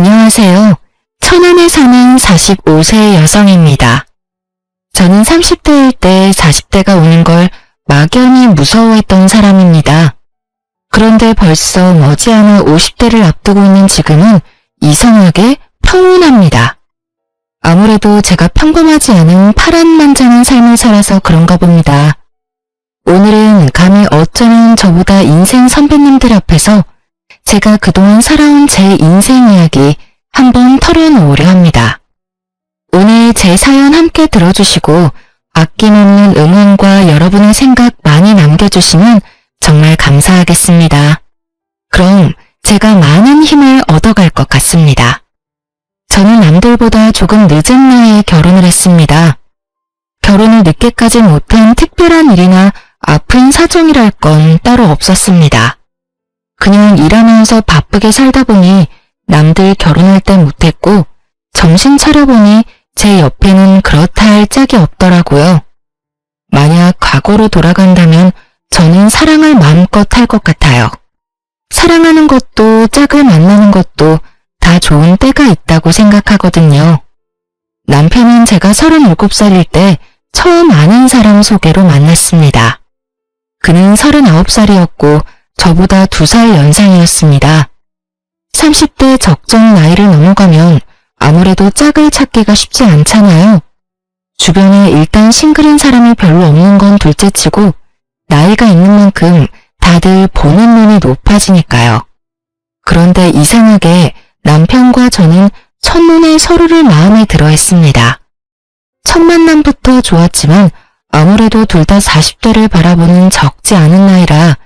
안녕하세요. 천안에 사는 45세 여성입니다. 저는 30대일 때 40대가 오는 걸 막연히 무서워했던 사람입니다. 그런데 벌써 머지않아 50대를 앞두고 있는 지금은 이상하게 평온합니다. 아무래도 제가 평범하지 않은 파란만장한 삶을 살아서 그런가 봅니다. 오늘은 감히 어쩌면 저보다 인생 선배님들 앞에서 제가 그동안 살아온 제 인생 이야기 한번 털어놓으려 합니다. 오늘 제 사연 함께 들어주시고 아낌없는 응원과 여러분의 생각 많이 남겨주시면 정말 감사하겠습니다. 그럼 제가 많은 힘을 얻어갈 것 같습니다. 저는 남들보다 조금 늦은 나이에 결혼을 했습니다. 결혼을 늦게까지 못한 특별한 일이나 아픈 사정이랄 건 따로 없었습니다. 그냥 일하면서 바쁘게 살다 보니 남들 결혼할 때 못했고 정신 차려보니 제 옆에는 그렇다 할 짝이 없더라고요. 만약 과거로 돌아간다면 저는 사랑을 마음껏 할 것 같아요. 사랑하는 것도 짝을 만나는 것도 다 좋은 때가 있다고 생각하거든요. 남편은 제가 37살일 때 처음 아는 사람 소개로 만났습니다. 그는 39살이었고 저보다 2살 연상이었습니다. 30대 적정 나이를 넘어가면 아무래도 짝을 찾기가 쉽지 않잖아요. 주변에 일단 싱글인 사람이 별로 없는 건 둘째치고 나이가 있는 만큼 다들 보는 눈이 높아지니까요. 그런데 이상하게 남편과 저는 첫눈에 서로를 마음에 들어 했습니다. 첫 만남부터 좋았지만 아무래도 둘 다 40대를 바라보는 적지 않은 나이라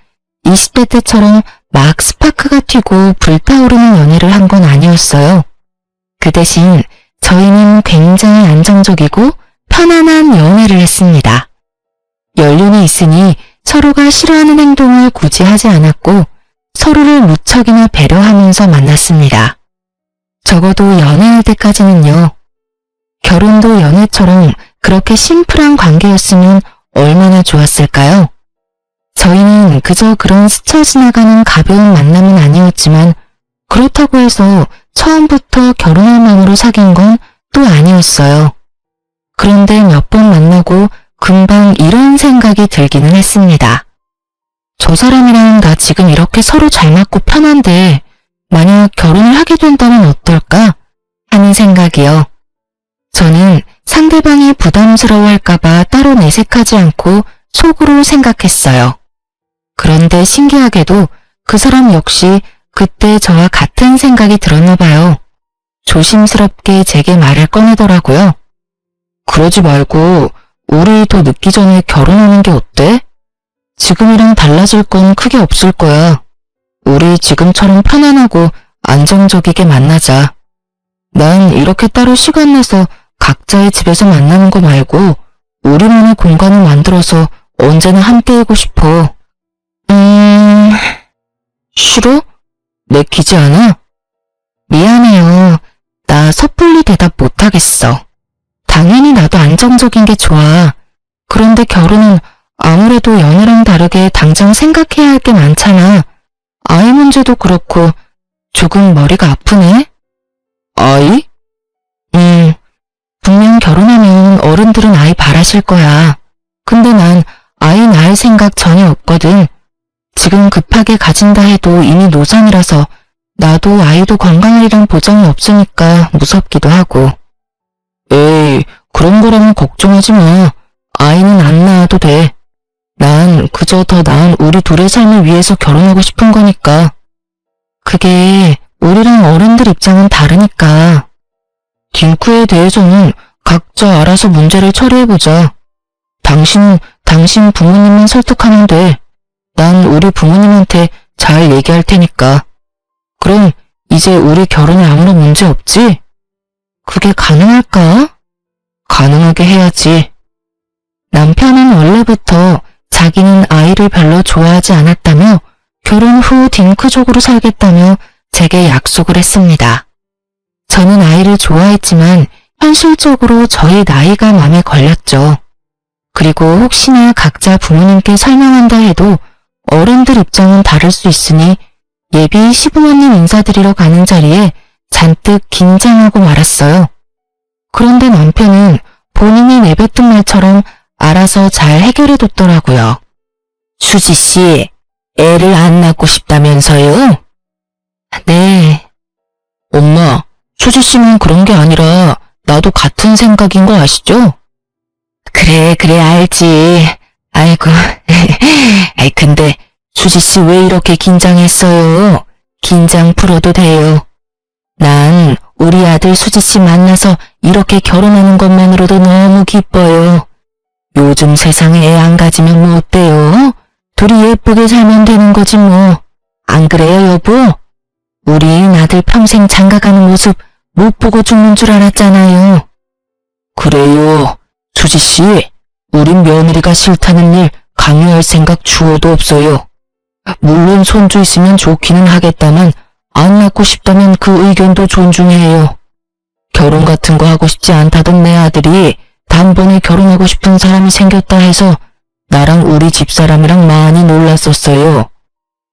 20대 때처럼 막 스파크가 튀고 불타오르는 연애를 한 건 아니었어요. 그 대신 저희는 굉장히 안정적이고 편안한 연애를 했습니다. 연륜이 있으니 서로가 싫어하는 행동을 굳이 하지 않았고 서로를 무척이나 배려하면서 만났습니다. 적어도 연애할 때까지는요. 결혼도 연애처럼 그렇게 심플한 관계였으면 얼마나 좋았을까요? 저희는 그저 그런 스쳐 지나가는 가벼운 만남은 아니었지만 그렇다고 해서 처음부터 결혼할 마음으로 사귄 건 또 아니었어요. 그런데 몇 번 만나고 금방 이런 생각이 들기는 했습니다. 저 사람이랑 나 지금 이렇게 서로 잘 맞고 편한데 만약 결혼을 하게 된다면 어떨까 하는 생각이요. 저는 상대방이 부담스러워할까봐 따로 내색하지 않고 속으로 생각했어요. 그런데 신기하게도 그 사람 역시 그때 저와 같은 생각이 들었나 봐요. 조심스럽게 제게 말을 꺼내더라고요. 그러지 말고 우리 더 늦기 전에 결혼하는 게 어때? 지금이랑 달라질 건 크게 없을 거야. 우리 지금처럼 편안하고 안정적이게 만나자. 난 이렇게 따로 시간 내서 각자의 집에서 만나는 거 말고 우리만의 공간을 만들어서 언제나 함께이고 싶어. 싫어? 내키지 않아? 미안해요. 나 섣불리 대답 못하겠어. 당연히 나도 안정적인 게 좋아. 그런데 결혼은 아무래도 연애랑 다르게 당장 생각해야 할 게 많잖아. 아이 문제도 그렇고 조금 머리가 아프네? 아이? 분명 결혼하면 어른들은 아이 바라실 거야. 근데 난 아이 낳을 생각 전혀 없거든. 지금 급하게 가진다 해도 이미 노산이라서 나도 아이도 건강하리란 보장이 없으니까 무섭기도 하고. 에이, 그런 거라면 걱정하지 마. 아이는 안 낳아도 돼. 난 그저 더 나은 우리 둘의 삶을 위해서 결혼하고 싶은 거니까. 그게 우리랑 어른들 입장은 다르니까. 딩크에 대해서는 각자 알아서 문제를 처리해보자. 당신은 당신 부모님만 설득하면 돼. 난 우리 부모님한테 잘 얘기할 테니까. 그럼 이제 우리 결혼에 아무런 문제 없지? 그게 가능할까? 가능하게 해야지. 남편은 원래부터 자기는 아이를 별로 좋아하지 않았다며 결혼 후 딩크족으로 살겠다며 제게 약속을 했습니다. 저는 아이를 좋아했지만 현실적으로 저희 나이가 맘에 걸렸죠. 그리고 혹시나 각자 부모님께 설명한다 해도 어른들 입장은 다를 수 있으니 예비 시부모님 인사드리러 가는 자리에 잔뜩 긴장하고 말았어요. 그런데 남편은 본인이 내뱉은 말처럼 알아서 잘 해결해뒀더라고요. 수지 씨, 애를 안 낳고 싶다면서요? 네. 엄마, 수지 씨는 그런 게 아니라 나도 같은 생각인 거 아시죠? 그래, 알지. 아이고, 근데 수지 씨 왜 이렇게 긴장했어요? 긴장 풀어도 돼요. 난 우리 아들 수지 씨 만나서 이렇게 결혼하는 것만으로도 너무 기뻐요. 요즘 세상에 애 안 가지면 뭐 어때요? 둘이 예쁘게 살면 되는 거지 뭐. 안 그래요, 여보? 우리 아들 평생 장가가는 모습 못 보고 죽는 줄 알았잖아요. 그래요. 수지 씨, 우린 며느리가 싫다는 일 강요할 생각 주어도 없어요. 물론 손주 있으면 좋기는 하겠다만 안 낳고 싶다면 그 의견도 존중해요. 결혼 같은 거 하고 싶지 않다던 내 아들이 단번에 결혼하고 싶은 사람이 생겼다 해서 나랑 우리 집사람이랑 많이 놀랐었어요.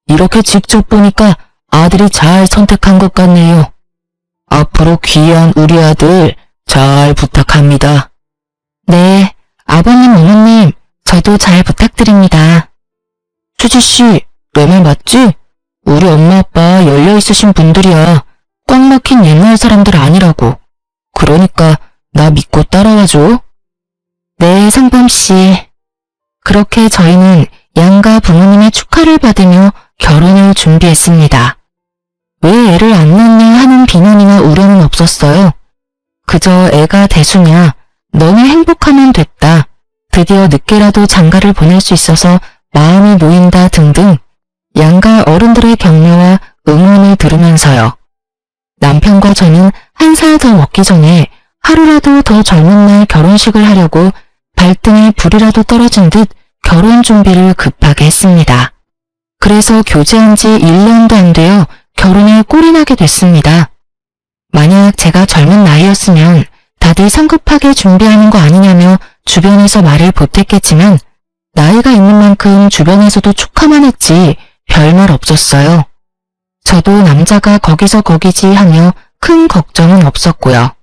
이렇게 직접 보니까 아들이 잘 선택한 것 같네요. 앞으로 귀한 우리 아들 잘 부탁합니다. 네, 아버님, 어머님, 저도 잘 부탁드립니다. 수지씨, 내 말 맞지? 우리 엄마 아빠 열려있으신 분들이야. 꽉 막힌 옛날 사람들 아니라고. 그러니까 나 믿고 따라와줘. 네, 성범씨. 그렇게 저희는 양가 부모님의 축하를 받으며 결혼을 준비했습니다. 왜 애를 안 낳냐 하는 비난이나 우려는 없었어요. 그저 애가 대수냐, 너무 행복하면 됐다, 드디어 늦게라도 장가를 보낼 수 있어서 마음이 놓인다 등등 양가 어른들의 격려와 응원을 들으면서요. 남편과 저는 한 살 더 먹기 전에 하루라도 더 젊은 날 결혼식을 하려고 발등에 불이라도 떨어진 듯 결혼 준비를 급하게 했습니다. 그래서 교제한 지 1년도 안 되어 결혼에 꼴이 나게 됐습니다. 만약 제가 젊은 나이였으면 다들 성급하게 준비하는 거 아니냐며 주변에서 말을 보탰겠지만 나이가 있는 만큼 주변에서도 축하만 했지 별말 없었어요. 저도 남자가 거기서 거기지 하며 큰 걱정은 없었고요.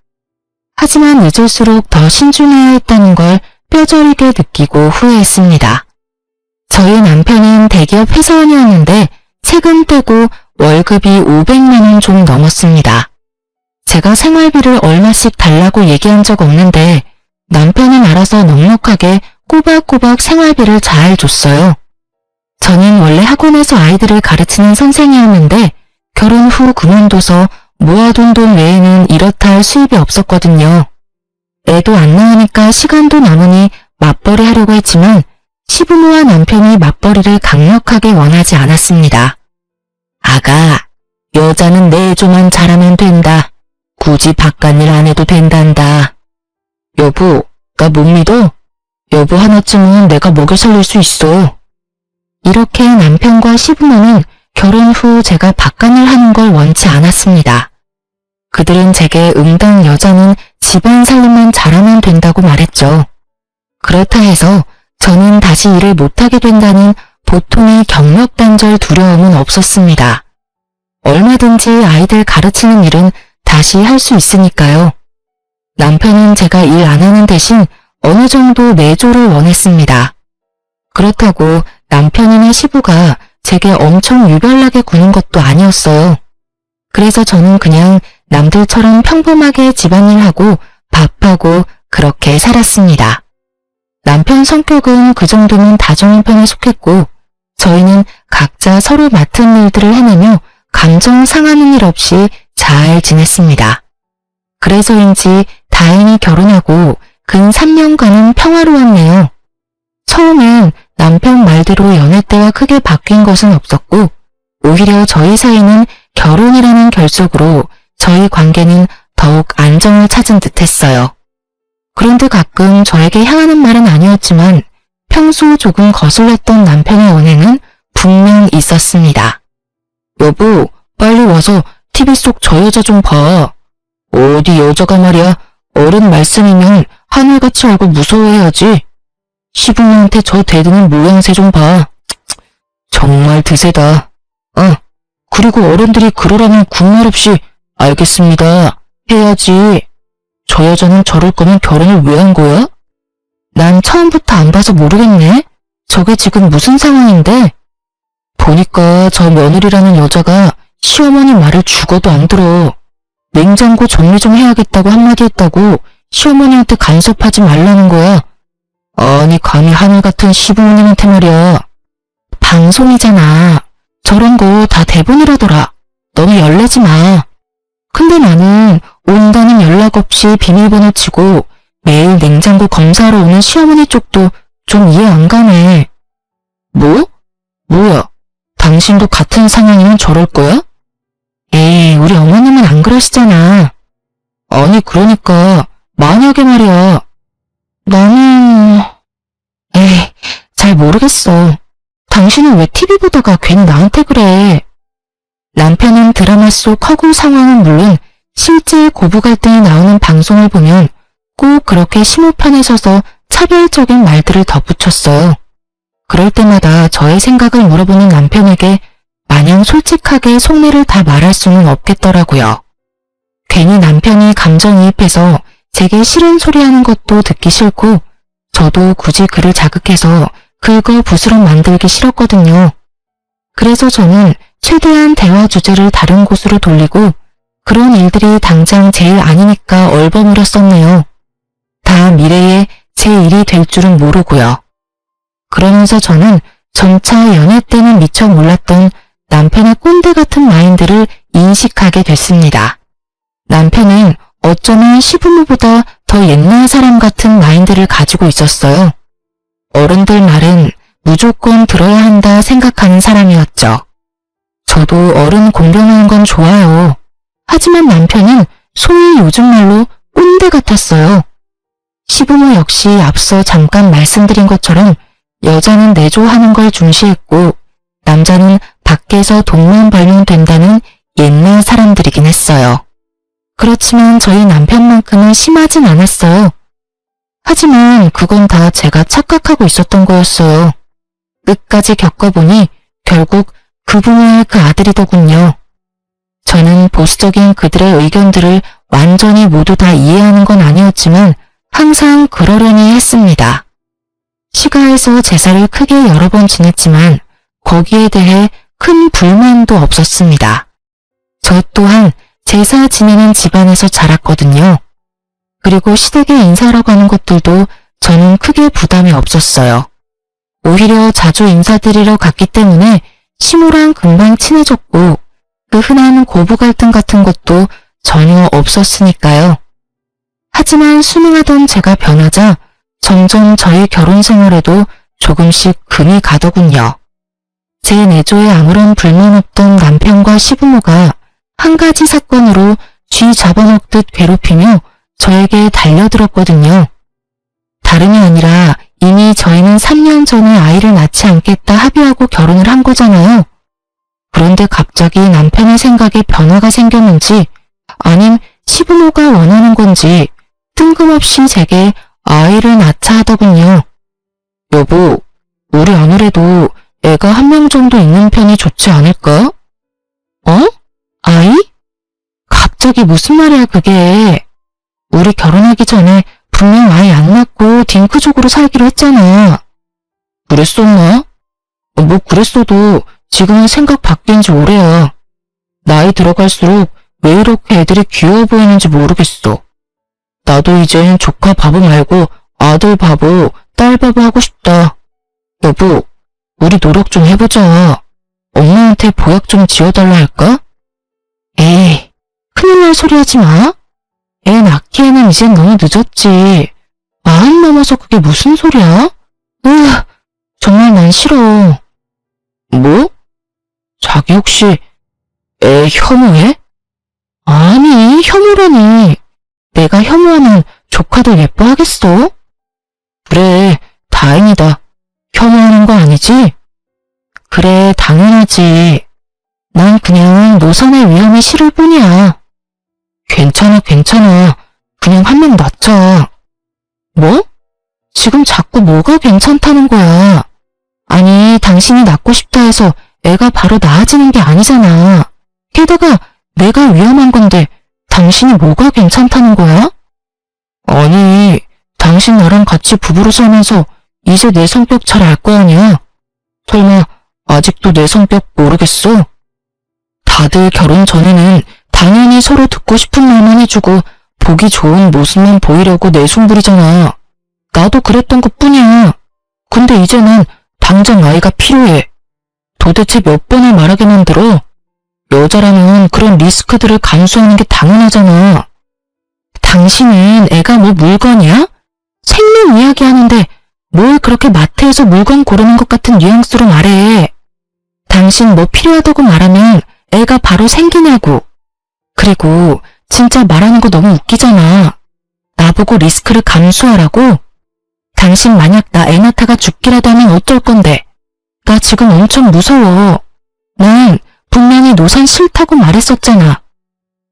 하지만 늦을수록 더 신중해야 했다는 걸 뼈저리게 느끼고 후회했습니다. 저희 남편은 대기업 회사원이었는데 세금 떼고 월급이 500만 원 좀 넘었습니다. 제가 생활비를 얼마씩 달라고 얘기한 적 없는데 남편은 알아서 넉넉하게 꼬박꼬박 생활비를 잘 줬어요. 저는 원래 학원에서 아이들을 가르치는 선생이었는데 결혼 후 그만둬서 모아둔 돈 외에는 이렇다 할 수입이 없었거든요. 애도 안 낳으니까 시간도 남으니 맞벌이 하려고 했지만 시부모와 남편이 맞벌이를 강력하게 원하지 않았습니다. 아가, 여자는 내조만 잘하면 된다. 굳이 바깥일 안 해도 된단다. 여보, 나 못 믿어? 여보 하나쯤은 내가 먹여 살릴 수 있어. 이렇게 남편과 시부모는 결혼 후 제가 바깥일 하는 걸 원치 않았습니다. 그들은 제게 응당 여자는 집안 살림만 잘하면 된다고 말했죠. 그렇다 해서 저는 다시 일을 못하게 된다는 보통의 경력단절 두려움은 없었습니다. 얼마든지 아이들 가르치는 일은 다시 할 수 있으니까요. 남편은 제가 일 안 하는 대신 어느 정도 내조를 원했습니다. 그렇다고 남편이나 시부가 제게 엄청 유별나게 구는 것도 아니었어요. 그래서 저는 그냥 남들처럼 평범하게 집안일하고 밥하고 그렇게 살았습니다. 남편 성격은 그 정도면 다정한 편에 속했고 저희는 각자 서로 맡은 일들을 해내며 감정 상하는 일 없이 잘 지냈습니다. 그래서인지 다행히 결혼하고 근 3년간은 평화로웠네요. 처음엔 남편 말대로 연애 때와 크게 바뀐 것은 없었고 오히려 저희 사이는 결혼이라는 결속으로 저희 관계는 더욱 안정을 찾은 듯했어요. 그런데 가끔 저에게 향하는 말은 아니었지만 평소 조금 거슬렸던 남편의 언행은 분명 있었습니다. 여보, 빨리 와서 TV 속 저 여자 좀 봐. 어디 여자가 말이야, 어른 말씀이면 하늘같이 알고 무서워해야지. 시부모한테 저 대드는 모양새 좀 봐. 정말 드세다. 그리고 어른들이 그러라면 군말 없이 알겠습니다. 해야지. 저 여자는 저럴 거면 결혼을 왜 한 거야? 난 처음부터 안 봐서 모르겠네. 저게 지금 무슨 상황인데? 보니까 저 며느리라는 여자가 시어머니 말을 죽어도 안 들어. 냉장고 정리 좀 해야겠다고 한마디 했다고 시어머니한테 간섭하지 말라는 거야. 아니 감히 하늘 같은 시부모님한테 말이야. 방송이잖아. 저런 거 다 대본이라더라. 너무 열내지 마. 근데 나는 온다는 연락 없이 비밀번호 치고 매일 냉장고 검사하러 오는 시어머니 쪽도 좀 이해 안 가네. 뭐? 뭐야? 당신도 같은 상황이면 저럴 거야? 에이, 우리 어머님은 안 그러시잖아. 아니, 그러니까 만약에 말이야. 나는... 에이, 잘 모르겠어. 당신은 왜 TV 보다가 괜히 나한테 그래? 남편은 드라마 속 허구 상황은 물론 실제 고부 갈등이 나오는 방송을 보면 꼭 그렇게 심호편에 서서 차별적인 말들을 덧붙였어요. 그럴 때마다 저의 생각을 물어보는 남편에게 마냥 솔직하게 속내를 다 말할 수는 없겠더라고요. 괜히 남편이 감정이입해서 제게 싫은 소리 하는 것도 듣기 싫고 저도 굳이 그를 자극해서 긁어 부스럼 만들기 싫었거든요. 그래서 저는 최대한 대화 주제를 다른 곳으로 돌리고 그런 일들이 당장 제 일 아니니까 얼버무렸었네요. 다 미래에 제 일이 될 줄은 모르고요. 그러면서 저는 점차 연애 때는 미처 몰랐던 남편의 꼰대 같은 마인드를 인식하게 됐습니다. 남편은 어쩌면 시부모보다 더 옛날 사람 같은 마인드를 가지고 있었어요. 어른들 말은 무조건 들어야 한다 생각하는 사람이었죠. 저도 어른 공경하는 건 좋아요. 하지만 남편은 소위 요즘 말로 꼰대 같았어요. 시부모 역시 앞서 잠깐 말씀드린 것처럼 여자는 내조하는 걸 중시했고 남자는 밖에서 돈만 벌면 된다는 옛날 사람들이긴 했어요. 그렇지만 저희 남편만큼은 심하진 않았어요. 하지만 그건 다 제가 착각하고 있었던 거였어요. 끝까지 겪어보니 결국 그 부모의 그 아들이더군요. 저는 보수적인 그들의 의견들을 완전히 모두 다 이해하는 건 아니었지만 항상 그러려니 했습니다. 시가에서 제사를 크게 여러 번 지냈지만 거기에 대해 큰 불만도 없었습니다. 저 또한 제사 지내는 집안에서 자랐거든요. 그리고 시댁에 인사하러 가는 것들도 저는 크게 부담이 없었어요. 오히려 자주 인사드리러 갔기 때문에 시모랑 금방 친해졌고 그 흔한 고부 갈등 같은 것도 전혀 없었으니까요. 하지만 순응하던 제가 변하자 점점 저희 결혼 생활에도 조금씩 금이 가더군요. 제 내조에 아무런 불만 없던 남편과 시부모가 한 가지 사건으로 쥐 잡아먹듯 괴롭히며 저에게 달려들었거든요. 다름이 아니라 이미 저희는 3년 전에 아이를 낳지 않겠다 합의하고 결혼을 한 거잖아요. 그런데 갑자기 남편의 생각에 변화가 생겼는지 아님 시부모가 원하는 건지 뜬금없이 제게 아이를 낳자 하더군요. 여보, 우리 아무래도 애가 한 명 정도 있는 편이 좋지 않을까? 어? 아이? 갑자기 무슨 말이야 그게. 우리 결혼하기 전에 분명 아이 안 낳고 딩크족으로 살기로 했잖아. 그랬었나? 뭐 그랬어도 지금은 생각 바뀐 지 오래야. 나이 들어갈수록 왜 이렇게 애들이 귀여워 보이는지 모르겠어. 나도 이젠 조카 바보 말고 아들 바보, 딸 바보 하고 싶다. 여보, 우리 노력 좀 해보자. 엄마한테 보약 좀 지어달라 할까? 에이, 큰일 날 소리 하지 마. 애 낳기에는 이젠 너무 늦었지. 40 넘어서 그게 무슨 소리야? 정말 난 싫어. 뭐? 자기 혹시 애 혐오해? 아니, 혐오라니. 내가 혐오하면 조카도 예뻐하겠어? 그래, 다행이다. 혐오하는 거 아니지? 그래, 당연하지. 난 그냥 노선의 위험이 싫을 뿐이야. 괜찮아, 괜찮아. 그냥 한 명 낳자. 뭐? 지금 자꾸 뭐가 괜찮다는 거야? 아니, 당신이 낳고 싶다 해서 애가 바로 나아지는 게 아니잖아. 게다가 내가 위험한 건데 당신이 뭐가 괜찮다는 거야? 아니, 당신 나랑 같이 부부로 살면서 이제 내 성격 잘 알 거 아니야? 설마 아직도 내 성격 모르겠어? 다들 결혼 전에는 당연히 서로 듣고 싶은 말만 해주고 보기 좋은 모습만 보이려고 내숭 부리잖아. 나도 그랬던 것뿐이야. 근데 이제는 당장 아이가 필요해. 도대체 몇 번을 말하게 만들어? 여자라면 그런 리스크들을 감수하는 게 당연하잖아. 당신은 애가 뭐 물건이야? 생명 이야기하는데 뭘 그렇게 마트에서 물건 고르는 것 같은 뉘앙스로 말해. 당신 뭐 필요하다고 말하면 애가 바로 생기냐고. 그리고 진짜 말하는 거 너무 웃기잖아. 나보고 리스크를 감수하라고? 당신 만약 나 애 낳다가 죽기라도 하면 어쩔 건데. 나 지금 엄청 무서워. 난 분명히 노산 싫다고 말했었잖아.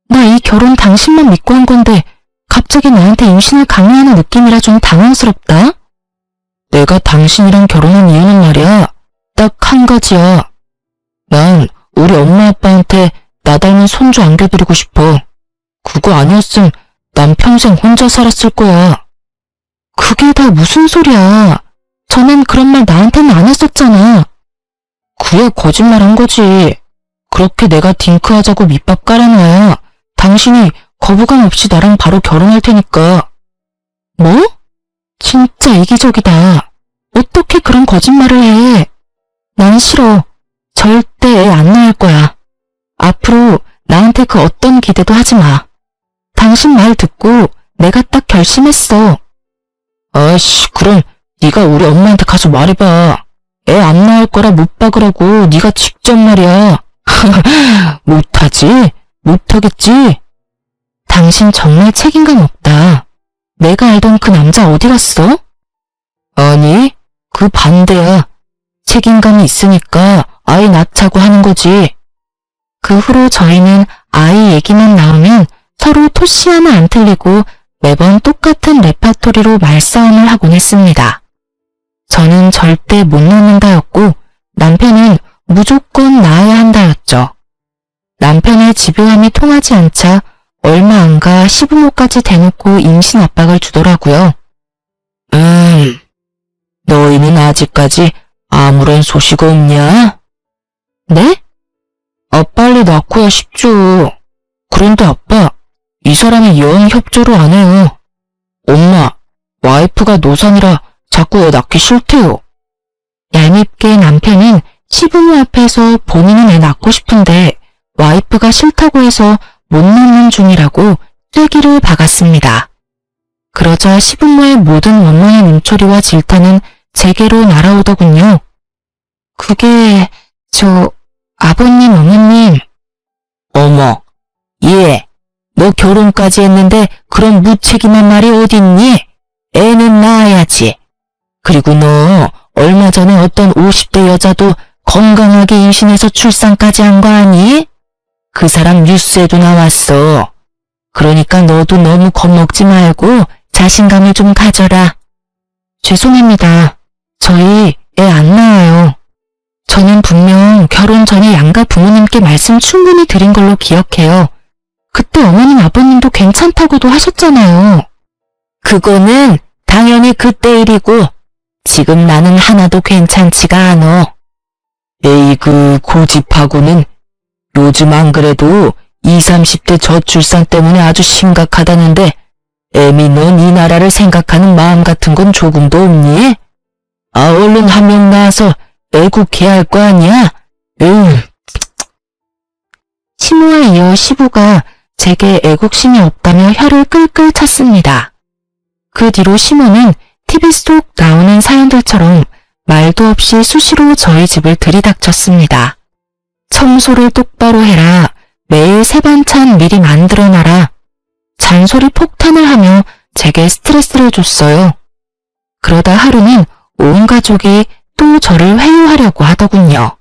나 이 결혼 당신만 믿고 한 건데 갑자기 나한테 임신을 강요하는 느낌이라 좀 당황스럽다. 내가 당신이랑 결혼한 이유는 말이야. 딱 한 가지야. 난 우리 엄마 아빠한테 나 닮은 손주 안겨드리고 싶어. 그거 아니었음 난 평생 혼자 살았을 거야. 그게 다 무슨 소리야. 전엔 그런 말 나한테는 안 했었잖아. 그래 거짓말한 거지. 그렇게 내가 딩크하자고 밑밥 깔아놔야 당신이 거부감 없이 나랑 바로 결혼할 테니까. 뭐? 진짜 이기적이다. 어떻게 그런 거짓말을 해. 난 싫어. 절대 애 안 낳을 거야. 앞으로 나한테 그 어떤 기대도 하지 마. 당신 말 듣고 내가 딱 결심했어. 아이씨, 그럼 네가 우리 엄마한테 가서 말해봐. 애 안 낳을 거라 못 박으라고 네가 직접 말이야. 못하지? 못하겠지? 당신 정말 책임감 없다. 내가 알던 그 남자 어디 갔어? 아니, 그 반대야. 책임감이 있으니까 아이 낳자고 하는 거지. 그 후로 저희는 아이 얘기만 나오면 서로 토시 하나 안 틀리고 매번 똑같은 레파토리로 말싸움을 하곤 했습니다. 저는 절대 못 낳는다였고 남편은 무조건 낳아야 한다였죠. 남편의 집요함이 통하지 않자 얼마 안 가 시부모까지 대놓고 임신 압박을 주더라고요. 너희는 아직까지 아무런 소식 없냐? 네? 빨리 낳고야 싶죠. 그런데 아빠, 이 사람이 영 협조를 안 해요. 엄마, 와이프가 노산이라 자꾸 애 낳기 싫대요. 얄밉게 남편은 시부모 앞에서 본인은 애 낳고 싶은데 와이프가 싫다고 해서 못 낳는 중이라고 쐐기를 박았습니다. 그러자 시부모의 모든 원망의 눈초리와 질타는 제게로 날아오더군요. 그게 아버님, 어머님. 어머, 얘, 너 결혼까지 했는데 그런 무책임한 말이 어딨니? 애는 낳아야지. 그리고 너 얼마 전에 어떤 50대 여자도 건강하게 임신해서 출산까지 한 거 아니? 그 사람 뉴스에도 나왔어. 그러니까 너도 너무 겁먹지 말고 자신감을 좀 가져라. 죄송합니다. 저희 애 안 낳아요. 저는 분명 결혼 전에 양가 부모님께 말씀 충분히 드린 걸로 기억해요. 그때 어머님 아버님도 괜찮다고도 하셨잖아요. 그거는 당연히 그때 일이고 지금 나는 하나도 괜찮지가 않어. 에이그 고집하고는 요즘 안 그래도 20, 30대 저출산 때문에 아주 심각하다는데 애미 넌 이 나라를 생각하는 마음 같은 건 조금도 없니? 얼른 한 명 낳아서 애국해야 할 거 아니야? 시모에 이어 시부가 제게 애국심이 없다며 혀를 끌끌 찼습니다. 그 뒤로 시모는 TV 속 나오는 사연들처럼 말도 없이 수시로 저희 집을 들이닥쳤습니다. 청소를 똑바로 해라. 매일 새 반찬 미리 만들어놔라. 잔소리 폭탄을 하며 제게 스트레스를 줬어요. 그러다 하루는 온 가족이 또 저를 회유하려고 하더군요.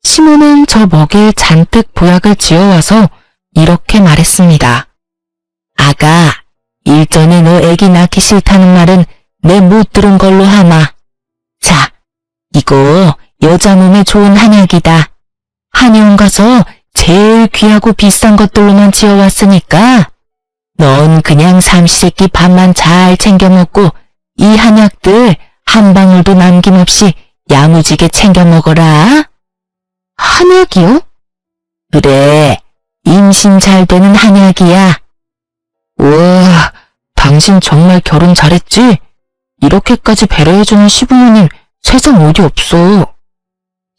시모는 저 먹일 잔뜩 보약을 지어와서 이렇게 말했습니다. 아가, 일전에 너 애기 낳기 싫다는 말은 내 못 들은 걸로 하마. 자, 이거 여자 몸에 좋은 한약이다. 한의원 가서 제일 귀하고 비싼 것들로만 지어왔으니까 넌 그냥 삼시세끼 밥만 잘 챙겨 먹고 이 한약들 한 방울도 남김없이 야무지게 챙겨 먹어라. 한약이요? 그래, 임신 잘 되는 한약이야. 우와, 당신 정말 결혼 잘했지? 이렇게까지 배려해주는 시부모님 세상 어디 없어.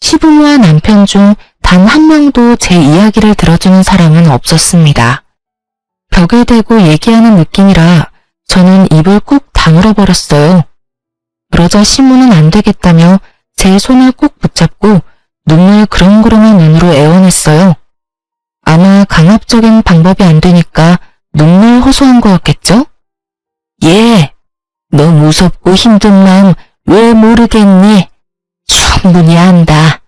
시부모와 남편 중 단 한 명도 제 이야기를 들어주는 사람은 없었습니다. 벽에 대고 얘기하는 느낌이라 저는 입을 꾹 다물어 버렸어요. 그러자 시모는 안 되겠다며 제 손을 꼭 붙잡고 눈물 그렁그렁한 눈으로 애원했어요. 아마 강압적인 방법이 안 되니까 눈물 호소한 거였겠죠? 예, 너 무섭고 힘든 마음 왜 모르겠니? 충분히 안다.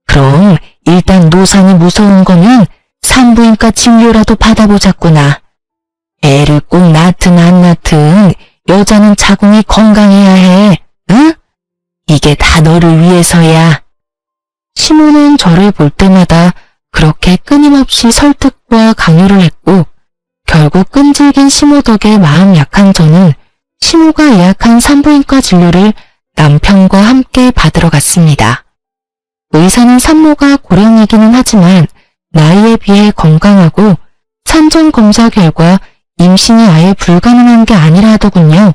그럼 일단 노산이 무서운 거면 산부인과 진료라도 받아보자꾸나. 애를 꼭 낳든 안 낳든 여자는 자궁이 건강해야 해. 응? 이게 다 너를 위해서야. 시모는 저를 볼 때마다 그렇게 끊임없이 설득과 강요를 했고 결국 끈질긴 시모 덕에 마음 약한 저는 시모가 예약한 산부인과 진료를 남편과 함께 받으러 갔습니다. 의사는 산모가 고령이기는 하지만 나이에 비해 건강하고 산전 검사 결과 임신이 아예 불가능한 게 아니라 하더군요.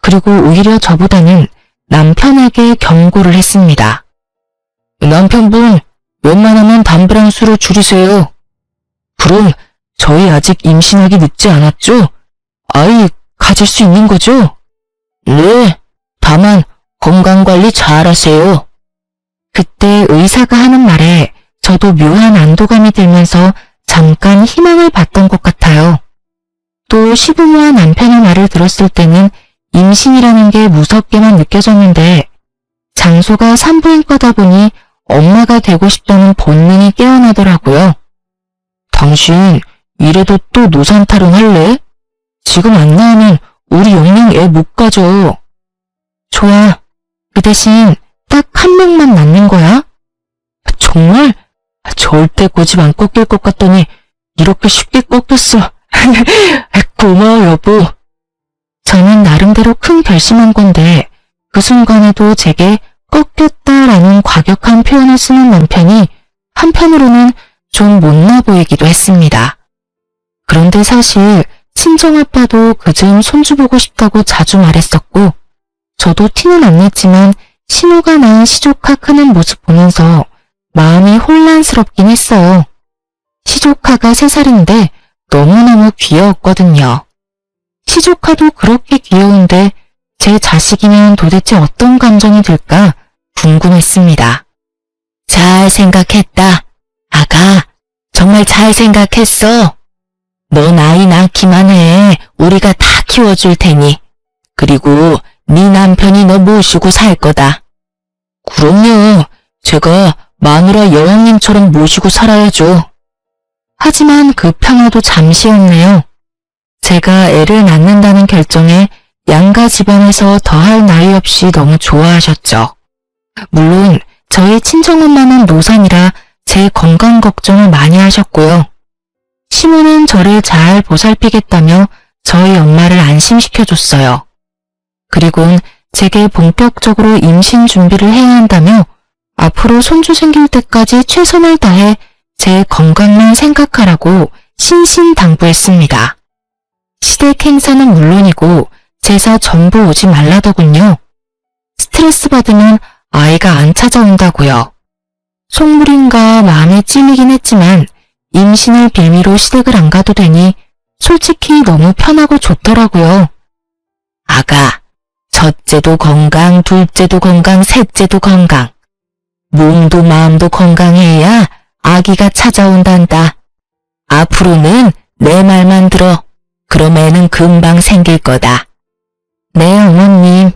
그리고 오히려 저보다는 남편에게 경고를 했습니다. 남편분, 웬만하면 담배랑 술을 줄이세요. 그럼 저희 아직 임신하기 늦지 않았죠? 아이 가질 수 있는 거죠? 네, 다만 건강관리 잘 하세요. 그때 의사가 하는 말에 저도 묘한 안도감이 들면서 잠깐 희망을 봤던 것 같아요. 또 시부모와 남편의 말을 들었을 때는 임신이라는 게 무섭게만 느껴졌는데 장소가 산부인과다 보니 엄마가 되고 싶다는 본능이 깨어나더라고요. 당신 이래도 또 노산 타령할래? 지금 안 낳으면 우리 영영 애 못 가져. 좋아. 그 대신 딱 한 명만 낳는 거야? 정말? 절대 고집 안 꺾일 것 같더니 이렇게 쉽게 꺾였어. 고마워 여보. 저는 나름대로 큰 결심한 건데 그 순간에도 제게 꺾였다라는 과격한 표현을 쓰는 남편이 한편으로는 좀 못나 보이기도 했습니다. 그런데 사실 친정아빠도 그즘 손주 보고 싶다고 자주 말했었고 저도 티는 안 냈지만 신우가 낳은 시조카 크는 모습 보면서 마음이 혼란스럽긴 했어요. 시조카가 3살인데 너무너무 귀여웠거든요. 시조카도 그렇게 귀여운데 제 자식이면 도대체 어떤 감정이 들까 궁금했습니다. 잘 생각했다. 아가, 정말 잘 생각했어. 넌 아이 낳기만 해. 우리가 다 키워줄 테니. 그리고 네 남편이 너 모시고 살 거다. 그럼요. 제가 마누라 여왕님처럼 모시고 살아야죠. 하지만 그 평화도 잠시였네요. 제가 애를 낳는다는 결정에 양가 집안에서 더할 나위 없이 너무 좋아하셨죠. 물론 저희 친정엄마는 노산이라 제 건강 걱정을 많이 하셨고요. 시모는 저를 잘 보살피겠다며 저희 엄마를 안심시켜줬어요. 그리곤 제게 본격적으로 임신 준비를 해야 한다며 앞으로 손주 생길 때까지 최선을 다해 제 건강만 생각하라고 신신당부했습니다. 시댁 행사는 물론이고 제사 전부 오지 말라더군요. 스트레스 받으면 아이가 안 찾아온다고요. 속물인가 마음에 찜이긴 했지만 임신을 빌미로 시댁을 안 가도 되니 솔직히 너무 편하고 좋더라고요. 아가, 첫째도 건강, 둘째도 건강, 셋째도 건강. 몸도 마음도 건강해야 아기가 찾아온단다. 앞으로는 내 말만 들어. 그럼 애는 금방 생길 거다. 네, 어머님.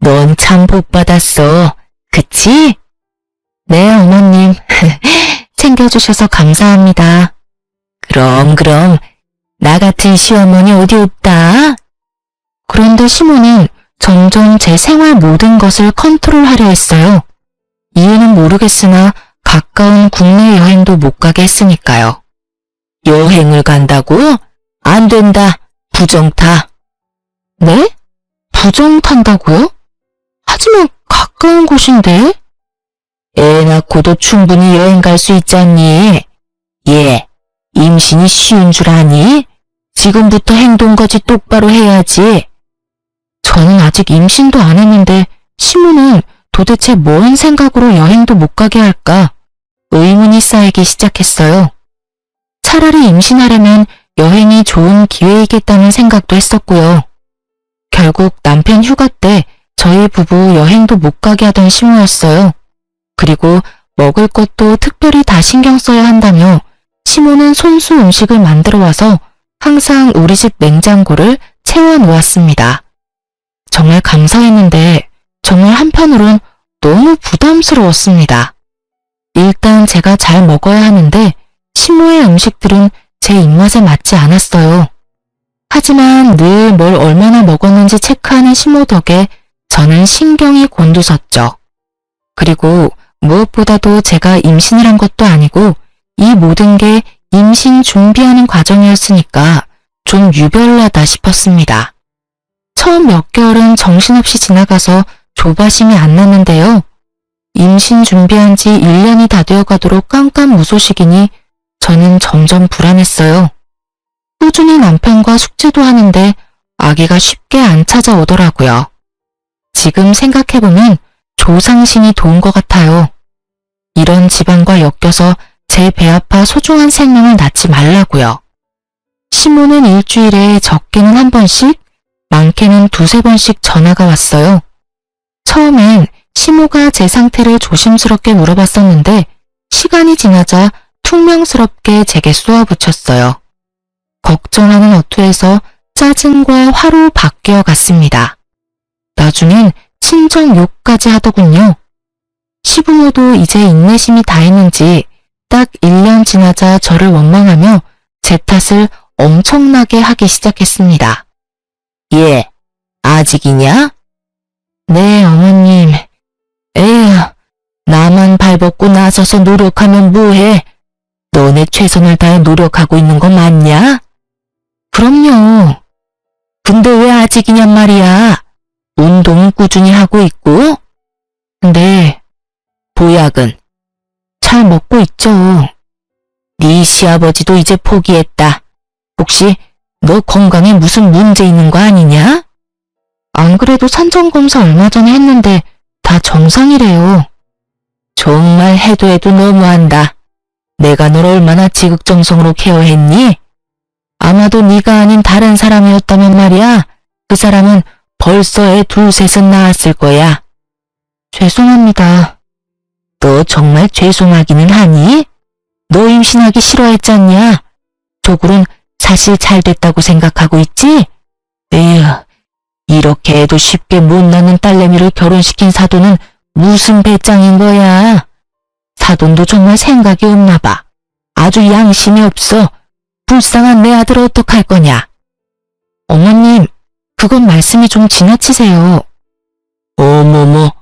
넌 참 복 받았어. 그치? 네, 어머님. 챙겨주셔서 감사합니다. 그럼 나 같은 시어머니 어디 없다. 그런데 시모는 점점 제 생활 모든 것을 컨트롤하려 했어요. 이유는 모르겠으나 가까운 국내 여행도 못 가게 했으니까요. 여행을 간다고? 안 된다. 부정 타. 네? 부정 탄다고요? 하지만 가까운 곳인데? 애 낳고도 충분히 여행 갈 수 있잖니. 예, 임신이 쉬운 줄 아니? 지금부터 행동거지 똑바로 해야지. 저는 아직 임신도 안 했는데 시모는 도대체 뭔 생각으로 여행도 못 가게 할까? 의문이 쌓이기 시작했어요. 차라리 임신하려면 여행이 좋은 기회이겠다는 생각도 했었고요. 결국 남편 휴가 때 저희 부부 여행도 못 가게 하던 시모였어요. 그리고 먹을 것도 특별히 다 신경 써야 한다며 시모는 손수 음식을 만들어 와서 항상 우리 집 냉장고를 채워 놓았습니다. 정말 감사했는데 정말 한편으론 너무 부담스러웠습니다. 일단 제가 잘 먹어야 하는데 시모의 음식들은 제 입맛에 맞지 않았어요. 하지만 늘 뭘 얼마나 먹었는지 체크하는 시모 덕에 저는 신경이 곤두섰죠. 그리고 무엇보다도 제가 임신을 한 것도 아니고 이 모든 게 임신 준비하는 과정이었으니까 좀 유별나다 싶었습니다. 처음 몇 개월은 정신없이 지나가서 조바심이 안 났는데요. 임신 준비한 지 1년이 다 되어가도록 깜깜무소식이니 저는 점점 불안했어요. 꾸준히 남편과 숙제도 하는데 아기가 쉽게 안 찾아오더라고요. 지금 생각해보면 조상신이 도운 것 같아요. 이런 집안과 엮여서 제 배 아파 소중한 생명을 낳지 말라고요. 시모는 일주일에 적게는 한 번씩, 많게는 두세 번씩 전화가 왔어요. 처음엔 시모가 제 상태를 조심스럽게 물어봤었는데 시간이 지나자 퉁명스럽게 제게 쏘아붙였어요. 걱정하는 어투에서 짜증과 화로 바뀌어 갔습니다. 나중엔 친정 욕까지 하더군요. 시부모도 이제 인내심이 다했는지 딱 1년 지나자 저를 원망하며 제 탓을 엄청나게 하기 시작했습니다. 예, 아직이냐? 네, 어머님. 에휴, 나만 발벗고 나서서 노력하면 뭐해? 너네 최선을 다해 노력하고 있는 거 맞냐? 그럼요. 근데 왜 아직이냔 말이야? 운동은 꾸준히 하고 있고? 네. 보약은? 잘 먹고 있죠. 네 시아버지도 이제 포기했다. 혹시 너 건강에 무슨 문제 있는 거 아니냐? 안 그래도 산전검사 얼마 전에 했는데 다 정상이래요. 정말 해도 너무한다. 내가 널 얼마나 지극정성으로 케어했니? 아마도 네가 아닌 다른 사람이었다면 말이야. 그 사람은 벌써 애 둘셋은 낳았을 거야. 죄송합니다. 너 정말 죄송하기는 하니? 너 임신하기 싫어했잖냐? 조굴은 사실 잘 됐다고 생각하고 있지? 에휴, 이렇게 해도 쉽게 못 낳는 딸내미를 결혼시킨 사돈은 무슨 배짱인 거야? 사돈도 정말 생각이 없나 봐. 아주 양심이 없어. 불쌍한 내 아들 어떡할 거냐? 어머님, 그건 말씀이 좀 지나치세요. 어머머,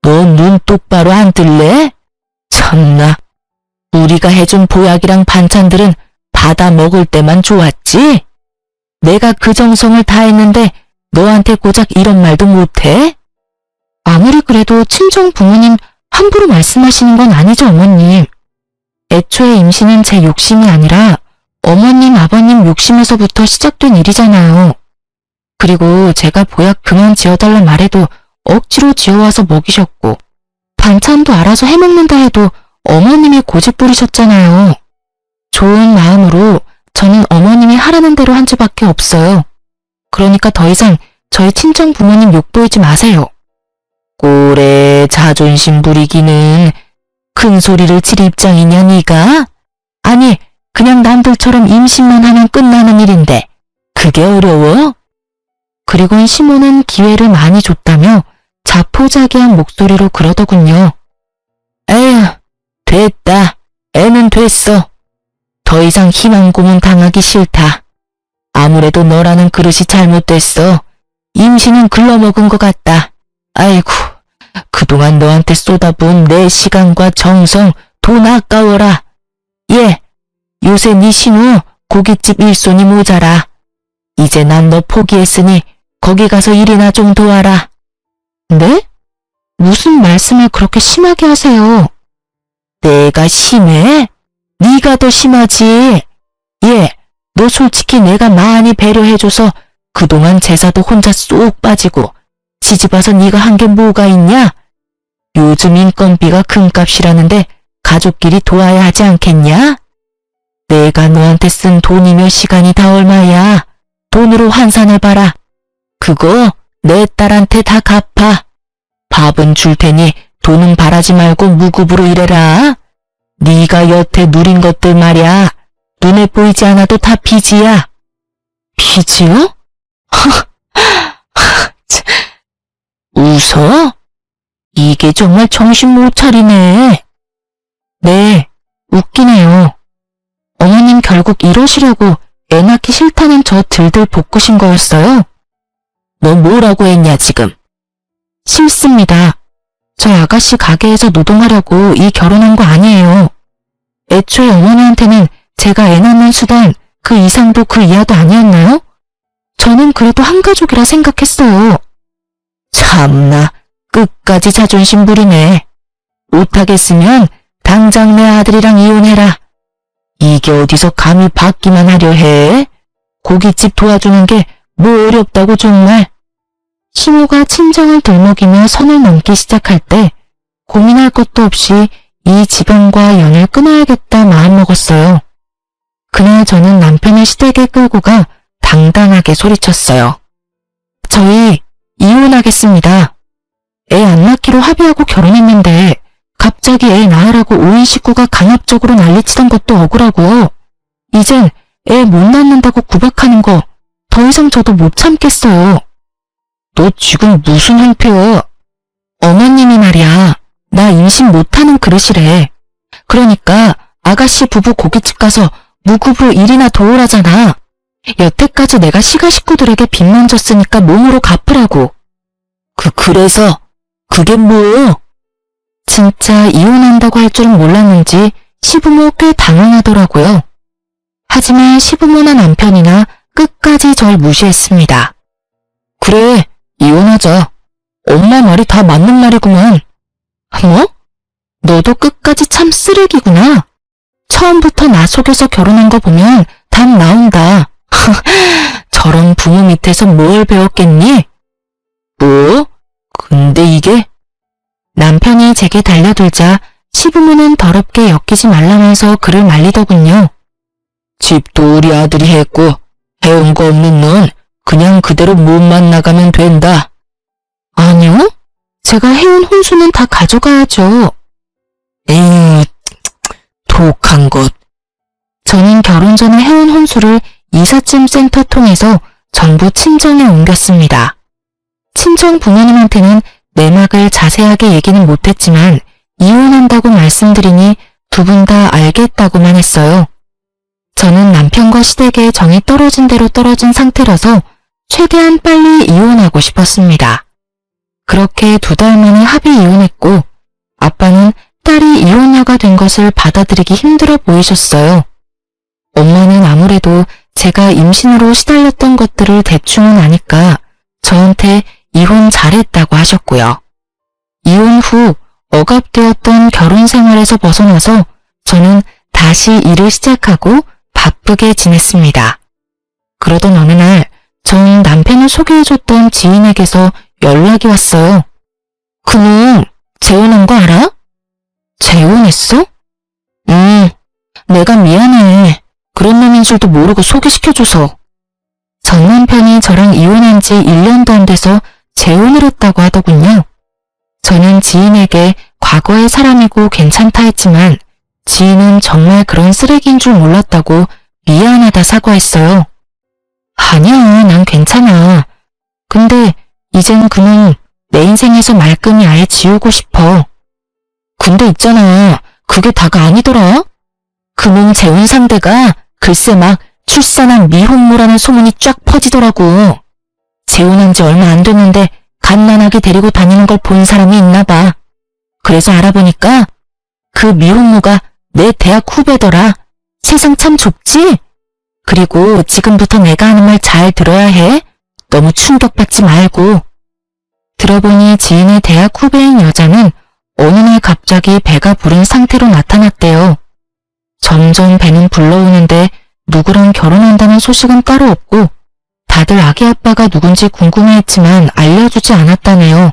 너 눈 똑바로 안 뜰래? 참나, 우리가 해준 보약이랑 반찬들은 받아 먹을 때만 좋았지? 내가 그 정성을 다했는데 너한테 고작 이런 말도 못해? 아무리 그래도 친정 부모님 함부로 말씀하시는 건 아니죠, 어머님. 애초에 임신은 제 욕심이 아니라 어머님, 아버님 욕심에서부터 시작된 일이잖아요. 그리고 제가 보약 그만 지어달라 말해도 억지로 지어와서 먹이셨고 반찬도 알아서 해먹는다 해도 어머님이 고집 부리셨잖아요. 좋은 마음으로 저는 어머님이 하라는 대로 한 수밖에 없어요. 그러니까 더 이상 저희 친정 부모님 욕보이지 마세요. 꼴에 자존심 부리기는 큰 소리를 칠 입장이냐 네가? 아니 그냥 남들처럼 임신만 하면 끝나는 일인데 그게 어려워? 그리고는 시모는 기회를 많이 줬다며 자포자기한 목소리로 그러더군요. 에휴, 됐다. 애는 됐어. 더 이상 희망 고문 당하기 싫다. 아무래도 너라는 그릇이 잘못됐어. 임신은 글러먹은 것 같다. 아이고, 그동안 너한테 쏟아부은 내 시간과 정성 돈 아까워라. 예, 요새 네 신우 고깃집 일손이 모자라. 이제 난 너 포기했으니 거기 가서 일이나 좀 도와라. 네? 무슨 말씀을 그렇게 심하게 하세요? 내가 심해? 네가 더 심하지. 예, 너 솔직히 내가 많이 배려해줘서 그동안 제사도 혼자 쏙 빠지고 시집와서 네가 한 게 뭐가 있냐? 요즘 인건비가 금값이라는데 가족끼리 도와야 하지 않겠냐? 내가 너한테 쓴 돈이며 시간이 다 얼마야? 돈으로 환산해봐라. 그거 내 딸한테 다 갚아. 밥은 줄 테니 돈은 바라지 말고 무급으로 일해라. 네가 여태 누린 것들 말야. 눈에 보이지 않아도 다 빚이야. 빚이요? 웃어? 이게 정말 정신 못 차리네. 네, 웃기네요. 어머님 결국 이러시려고 애 낳기 싫다는 저 들들 볶으신 거였어요? 너 뭐라고 했냐 지금? 싫습니다. 저 아가씨 가게에서 노동하려고 이 결혼한 거 아니에요. 애초에 어머니한테는 제가 애 낳는 수단 그 이상도 그 이하도 아니었나요? 저는 그래도 한 가족이라 생각했어요. 참나, 끝까지 자존심 부리네. 못하겠으면 당장 내 아들이랑 이혼해라. 이게 어디서 감히 받기만 하려 해? 고깃집 도와주는 게 뭐 어렵다고 정말. 시모가 친정을 들먹이며 선을 넘기 시작할 때 고민할 것도 없이 이 지병과 연을 끊어야겠다 마음먹었어요. 그날 저는 남편을 시댁에 끌고 가 당당하게 소리쳤어요. 저희 이혼하겠습니다. 애 안 낳기로 합의하고 결혼했는데 갑자기 애 낳으라고 온 식구가 강압적으로 난리치던 것도 억울하고요. 이젠 애 못 낳는다고 구박하는 거 더 이상 저도 못 참겠어요. 너 지금 무슨 행패야? 어머님이 말이야. 나 임신 못하는 그릇이래. 그러니까 아가씨 부부 고깃집 가서 무급으로 일이나 도우라잖아. 여태까지 내가 시가 식구들에게 빚만 졌으니까 몸으로 갚으라고. 그래서 그게 뭐? 진짜 이혼한다고 할 줄은 몰랐는지 시부모 꽤 당황하더라고요. 하지만 시부모나 남편이나 끝까지 절 무시했습니다. 그래, 이혼하자. 엄마 말이 다 맞는 말이구만. 뭐? 너도 끝까지 참 쓰레기구나. 처음부터 나 속여서 결혼한 거 보면 답 나온다. 저런 부모 밑에서 뭘 배웠겠니? 뭐? 근데 이게? 남편이 제게 달려들자 시부모는 더럽게 엮이지 말라면서 그를 말리더군요. 집도 우리 아들이 했고 해온 거 없는 넌 그냥 그대로 몸만 나가면 된다. 아니요? 제가 해온 혼수는 다 가져가야죠. 에이, 독한 것. 저는 결혼 전에 해온 혼수를 이삿짐 센터 통해서 전부 친정에 옮겼습니다. 친정 부모님한테는 내막을 자세하게 얘기는 못했지만 이혼한다고 말씀드리니 두 분 다 알겠다고만 했어요. 저는 남편과 시댁에 정이 떨어진 대로 떨어진 상태라서 최대한 빨리 이혼하고 싶었습니다. 그렇게 2달 만에 합의 이혼했고 아빠는 딸이 이혼녀가 된 것을 받아들이기 힘들어 보이셨어요. 엄마는 아무래도 제가 임신으로 시달렸던 것들을 대충은 아니까 저한테 이혼 잘했다고 하셨고요. 이혼 후 억압되었던 결혼 생활에서 벗어나서 저는 다시 일을 시작하고 바쁘게 지냈습니다. 그러던 어느 날 전 남편을 소개해줬던 지인에게서 연락이 왔어요. 그놈 재혼한 거 알아? 재혼했어? 내가 미안해. 그런 놈인 줄도 모르고 소개시켜줘서. 전 남편이 저랑 이혼한 지 1년도 안 돼서 재혼을 했다고 하더군요. 저는 지인에게 과거의 사람이고 괜찮다 했지만 지인은 정말 그런 쓰레기인 줄 몰랐다고 미안하다 사과했어요. 아니야, 난 괜찮아. 근데 이젠 그놈 내 인생에서 말끔히 아예 지우고 싶어. 근데 있잖아, 그게 다가 아니더라. 그놈 재혼 상대가 글쎄 막 출산한 미혼모라는 소문이 쫙 퍼지더라고. 재혼한 지 얼마 안 됐는데 갓난아기 데리고 다니는 걸 본 사람이 있나 봐. 그래서 알아보니까 그 미혼모가 내 대학 후배더라. 세상 참 좁지? 그리고 지금부터 내가 하는 말 잘 들어야 해. 너무 충격받지 말고. 들어보니 지인의 대학 후배인 여자는 어느 날 갑자기 배가 부른 상태로 나타났대요. 점점 배는 불러오는데 누구랑 결혼한다는 소식은 따로 없고 다들 아기 아빠가 누군지 궁금해했지만 알려주지 않았다네요.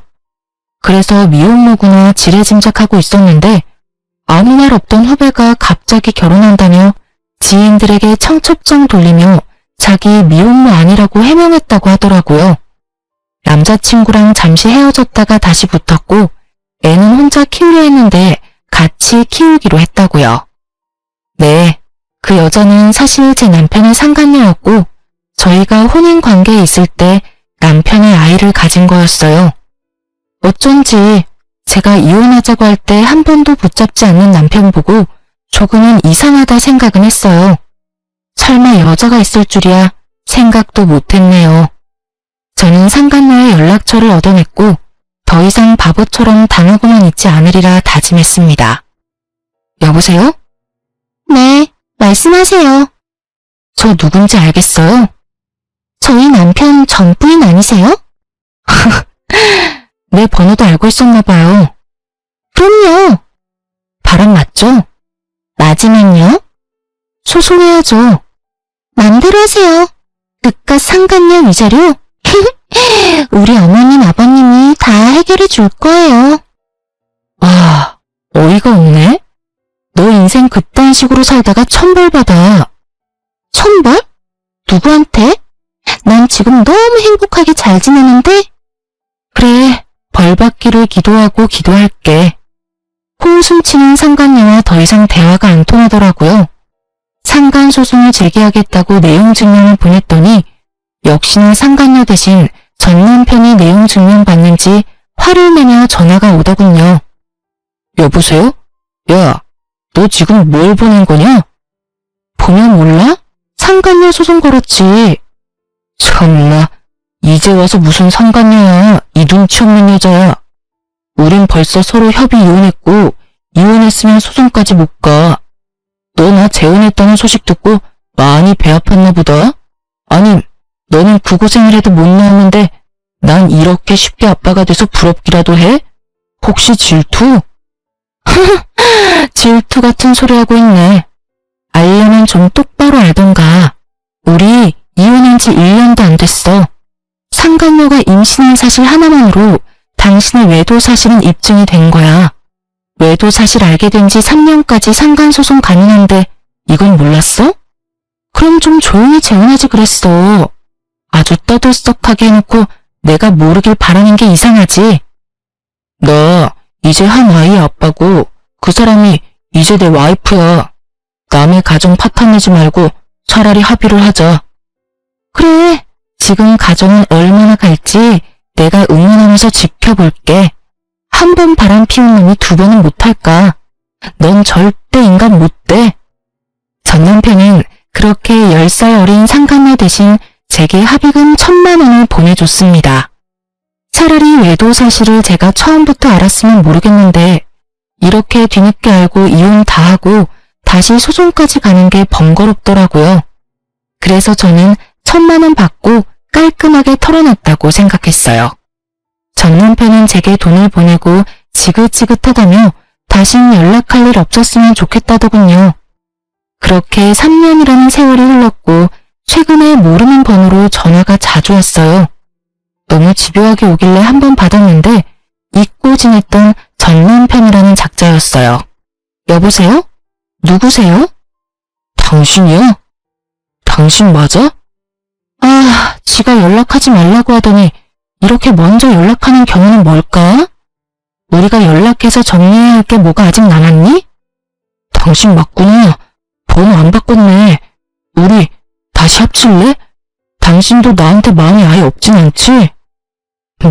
그래서 미혼모구나 지레짐작하고 있었는데 아무 말 없던 후배가 갑자기 결혼한다며 지인들에게 청첩장 돌리며 자기 미혼모 아니라고 해명했다고 하더라고요. 남자친구랑 잠시 헤어졌다가 다시 붙었고 애는 혼자 키우려 했는데 같이 키우기로 했다고요. 네, 그 여자는 사실 제 남편의 상간녀였고 저희가 혼인 관계에 있을 때 남편의 아이를 가진 거였어요. 어쩐지 제가 이혼하자고 할 때 한 번도 붙잡지 않는 남편 보고 조금은 이상하다 생각은 했어요. 설마 여자가 있을 줄이야 생각도 못했네요. 저는 상간녀의 연락처를 얻어냈고 더 이상 바보처럼 당하고만 있지 않으리라 다짐했습니다. 여보세요? 네, 말씀하세요. 저 누군지 알겠어요? 저희 남편 전 부인 아니세요? 내 번호도 알고 있었나 봐요. 그럼요. 바람 맞죠? 맞으면요? 소송해야죠. 맘대로 하세요. 그깟 상간녀 위자료? 우리 어머님 아버님이 다 해결해 줄 거예요. 아, 어이가 없네. 너 인생 그딴 식으로 살다가 천벌 받아. 천벌? 누구한테? 난 지금 너무 행복하게 잘 지내는데? 그래, 벌 받기를 기도하고 기도할게. 코웃음 치는 상간녀와 더 이상 대화가 안 통하더라고요. 상간 소송을 제기하겠다고 내용 증명을 보냈더니 역시나 상간녀 대신 전 남편이 내용 증명 받는지 화를 내며 전화가 오더군요. 여보세요? 야, 너 지금 뭘 보낸 거냐? 보면 몰라? 상간녀 소송 걸었지. 참나, 이제 와서 무슨 상간녀야. 이 눈치 없는 여자야. 우린 벌써 서로 협의 이혼했고 이혼했으면 소송까지 못 가. 너 나 재혼했다는 소식 듣고 많이 배 아팠나 보다. 아님 너는 구고생을 해도 못 나왔는데 난 이렇게 쉽게 아빠가 돼서 부럽기라도 해? 혹시 질투? 질투 같은 소리 하고 있네. 알려면 좀 똑바로 알던가. 우리 이혼한 지 1년도 안 됐어. 상간녀가 임신한 사실 하나만으로 당신의 외도 사실은 입증이 된 거야. 외도 사실 알게 된 지 3년까지 상간소송 가능한데 이건 몰랐어? 그럼 좀 조용히 재혼하지 그랬어. 아주 떠들썩하게 해놓고 내가 모르길 바라는 게 이상하지. 나 이제 한 아이의 아빠고 그 사람이 이제 내 와이프야. 남의 가정 파탄내지 말고 차라리 합의를 하자. 그래, 지금 가정은 얼마나 갈지 내가 응원하면서 지켜볼게. 한 번 바람 피운 놈이 두 번은 못할까? 넌 절대 인간 못 돼. 전 남편은 그렇게 10살 어린 상간녀 대신 제게 합의금 1,000만 원을 보내줬습니다. 차라리 외도 사실을 제가 처음부터 알았으면 모르겠는데 이렇게 뒤늦게 알고 이혼 다 하고 다시 소송까지 가는 게 번거롭더라고요. 그래서 저는 1,000만 원 받고 깔끔하게 털어놨다고 생각했어요. 전 남편은 제게 돈을 보내고 지긋지긋하다며 다신 연락할 일 없었으면 좋겠다더군요. 그렇게 3년이라는 세월이 흘렀고 최근에 모르는 번호로 전화가 자주 왔어요. 너무 집요하게 오길래 한 번 받았는데 잊고 지냈던 전 남편이라는 작자였어요. 여보세요? 누구세요? 당신이요? 당신 맞아? 아, 지가 연락하지 말라고 하더니 이렇게 먼저 연락하는 경우는 뭘까? 우리가 연락해서 정리해야 할 게 뭐가 아직 남았니? 당신 맞구나. 번호 안 바꿨네. 우리 다시 합칠래? 당신도 나한테 마음이 아예 없진 않지?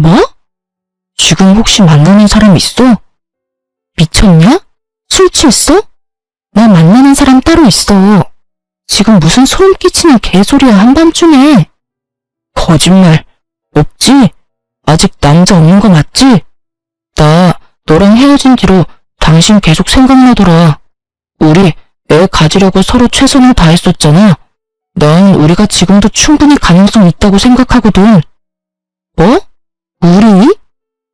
뭐? 지금 혹시 만나는 사람 있어? 미쳤냐? 술 취했어? 나 만나는 사람 따로 있어. 지금 무슨 소름 끼치는 개소리야 한밤중에. 거짓말. 없지? 아직 남자 없는 거 맞지? 나 너랑 헤어진 뒤로 당신 계속 생각나더라. 우리 애 가지려고 서로 최선을 다했었잖아. 난 우리가 지금도 충분히 가능성 있다고 생각하거든. 뭐? 우리?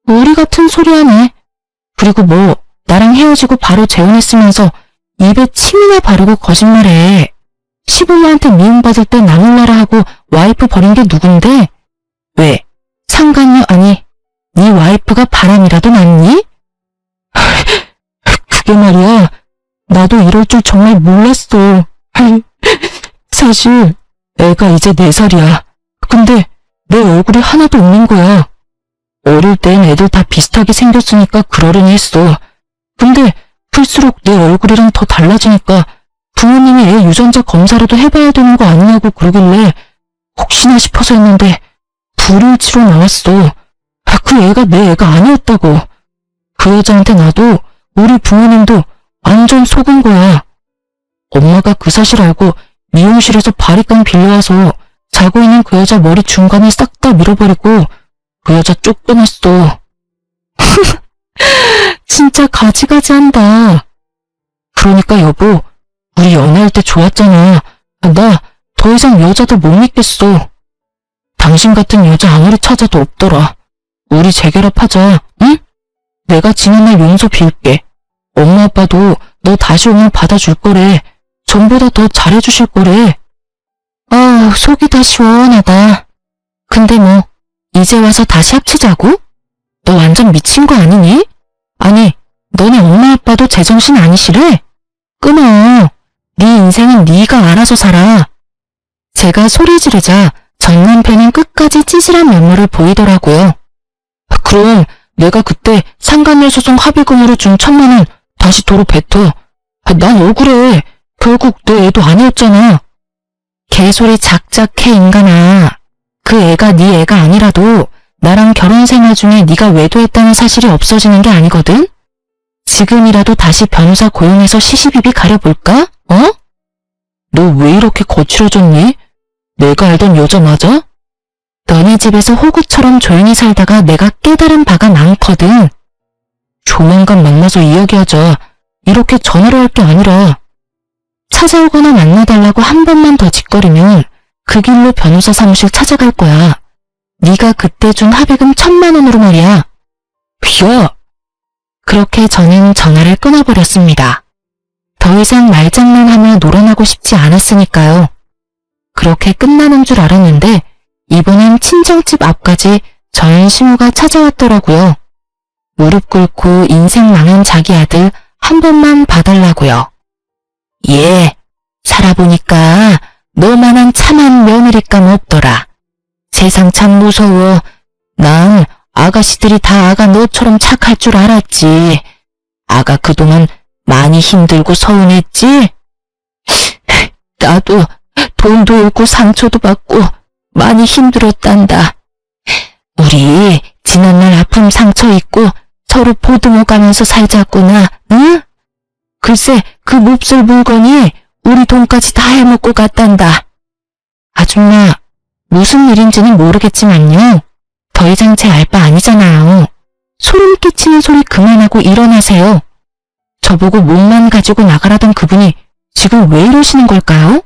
우리 같은 소리 하네. 그리고 뭐 나랑 헤어지고 바로 재혼했으면서 입에 침이나 바르고 거짓말해. 시부모한테 미움받을 때 나 몰라라 하고 와이프 버린 게 누군데? 왜? 상간녀 아니 네 와이프가 바람이라도 맞니? 그게 말이야. 나도 이럴 줄 정말 몰랐어. 사실 애가 이제 4살이야. 근데 내 얼굴이 하나도 없는 거야. 어릴 땐 애들 다 비슷하게 생겼으니까 그러려니 했어. 근데 클수록 내 얼굴이랑 더 달라지니까 부모님이 애 유전자 검사라도 해봐야 되는 거 아니냐고 그러길래 혹시나 싶어서 했는데 불일치로 나왔어. 그 애가 내 애가 아니었다고. 그 여자한테 나도 우리 부모님도 완전 속은 거야. 엄마가 그 사실 알고 미용실에서 바리깡 빌려와서 자고 있는 그 여자 머리 중간에 싹 다 밀어버리고 그 여자 쫓겨났어. 진짜 가지가지 한다. 그러니까 여보, 우리 연애할 때 좋았잖아. 나 더 이상 여자들 못 믿겠어. 당신 같은 여자 아무리 찾아도 없더라. 우리 재결합하자, 응? 내가 지난날 용서 빌게. 엄마 아빠도 너 다시 오면 받아줄 거래. 전보다 더 잘해주실 거래. 아, 속이 다 시원하다. 근데 뭐 이제 와서 다시 합치자고? 너 완전 미친 거 아니니? 아니, 너네 엄마 아빠도 제정신 아니시래? 끊어. 네 인생은 네가 알아서 살아. 제가 소리 지르자 전 남편은 끝까지 찌질한 면모를 보이더라고요. 그럼 내가 그때 상간녀 소송 합의금으로 준 1,000만 원 다시 도로 뱉어. 난 억울해. 결국 내 애도 아니었잖아. 개소리 작작해 인간아. 그 애가 네 애가 아니라도 나랑 결혼 생활 중에 네가 외도했다는 사실이 없어지는 게 아니거든? 지금이라도 다시 변호사 고용해서 시시비비 가려볼까? 어? 너 왜 이렇게 거칠어졌니? 내가 알던 여자 맞아? 너네 집에서 호구처럼 조용히 살다가 내가 깨달은 바가 많거든. 조만간 만나서 이야기하자. 이렇게 전화로 할 게 아니라. 찾아오거나 만나달라고 한 번만 더 짓거리면 그 길로 변호사 사무실 찾아갈 거야. 네가 그때 준 합의금 1,000만 원으로 말이야. 야! 그렇게 저는 전화를 끊어버렸습니다. 더 이상 말장난하며 놀아나고 싶지 않았으니까요. 그렇게 끝나는 줄 알았는데 이번엔 친정집 앞까지 전 시모가 찾아왔더라고요. 무릎 꿇고 인생 망한 자기 아들 한 번만 봐달라고요. 예, 살아보니까 너만한 참한 며느리감 없더라. 세상 참 무서워. 난 아가씨들이 다 아가 너처럼 착할 줄 알았지. 아가 그동안 많이 힘들고 서운했지? 나도 돈도 잃고 상처도 받고 많이 힘들었단다. 우리 지난날 아픔 상처 잊고 서로 보듬어 가면서 살자꾸나, 응? 글쎄 그 몹쓸 물건이 우리 돈까지 다 해먹고 갔단다. 아줌마, 무슨 일인지는 모르겠지만요. 더 이상 제 알 바 아니잖아요. 소름 끼치는 소리 그만하고 일어나세요. 저보고 몸만 가지고 나가라던 그분이 지금 왜 이러시는 걸까요?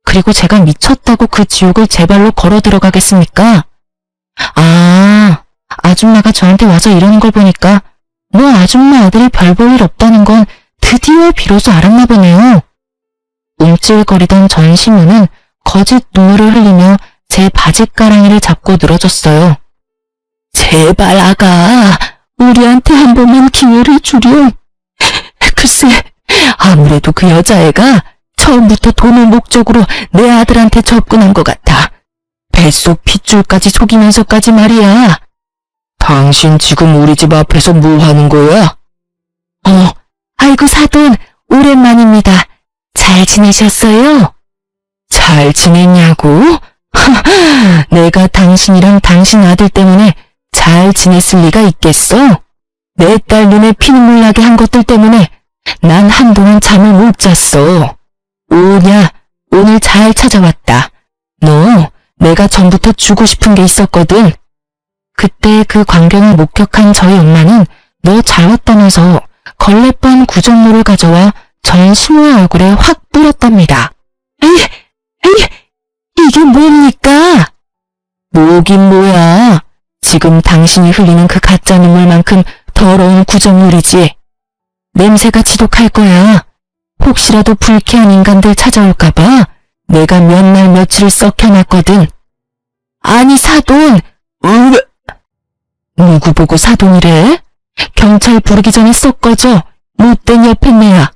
그리고 제가 미쳤다고 그 지옥을 제 발로 걸어 들어가겠습니까? 아, 아줌마가 저한테 와서 이러는 걸 보니까 뭐 아줌마 아들이 별 볼 일 없다는 건 드디어 비로소 알았나 보네요. 움찔거리던 전 시모는 거짓 눈물을 흘리며 제 바짓가랑이를 잡고 늘어졌어요. 제발 아가, 우리한테 한 번만 기회를 주렴. 글쎄, 아무래도 그 여자애가 처음부터 돈을 목적으로 내 아들한테 접근한 것 같아. 뱃속 핏줄까지 속이면서까지 말이야. 당신 지금 우리 집 앞에서 뭐 하는 거야? 아이고 사돈, 오랜만입니다. 잘 지내셨어요? 잘 지냈냐고? 내가 당신이랑 당신 아들 때문에 잘 지냈을 리가 있겠어? 내 딸 눈에 피눈물 나게 한 것들 때문에 난 한동안 잠을 못 잤어. 오냐, 오늘 잘 찾아왔다. 너, 내가 전부터 주고 싶은 게 있었거든. 그때 그 광경을 목격한 저희 엄마는 너 잘 왔다면서 걸레번 구정물을 가져와 전 시모의 얼굴에 확 뿌렸답니다. 에이, 이게 뭡니까? 뭐긴 뭐야. 지금 당신이 흘리는 그 가짜 눈물만큼 더러운 구정물이지. 냄새가 지독할 거야. 혹시라도 불쾌한 인간들 찾아올까봐 내가 몇 날 며칠 썩혀놨거든. 아니 사돈. 누구 보고 사돈이래? 경찰 부르기 전에 쏙 꺼져. 못된 여편네야.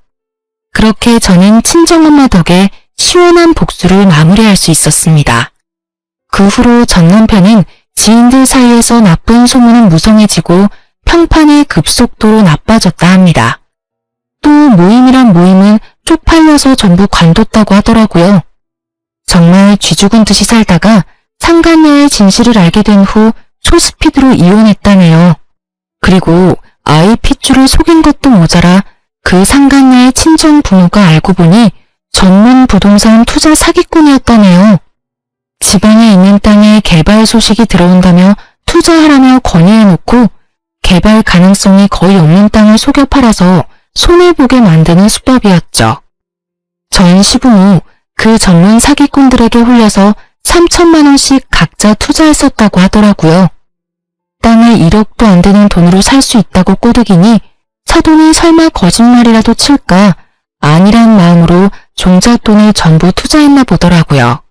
그렇게 저는 친정엄마 덕에 시원한 복수를 마무리할 수 있었습니다. 그 후로 전 남편은 지인들 사이에서 나쁜 소문은 무성해지고 평판이 급속도로 나빠졌다 합니다. 또 모임이란 모임은 쪽팔려서 전부 관뒀다고 하더라고요. 정말 쥐죽은 듯이 살다가 상간녀의 진실을 알게 된 후 초스피드로 이혼했다네요. 그리고 아이 핏줄을 속인 것도 모자라 그 상간녀의 친정 부모가 알고 보니 전문 부동산 투자 사기꾼이었다네요. 지방에 있는 땅에 개발 소식이 들어온다며 투자하라며 건의해놓고 개발 가능성이 거의 없는 땅을 속여 팔아서 손해보게 만드는 수법이었죠. 전 시부모 그 전문 사기꾼들에게 홀려서 3천만 원씩 각자 투자했었다고 하더라고요. 땅을 1억도 안 되는 돈으로 살 수 있다고 꼬드기니 사돈이 설마 거짓말이라도 칠까 아니란 마음으로 종잣돈을 전부 투자했나 보더라고요.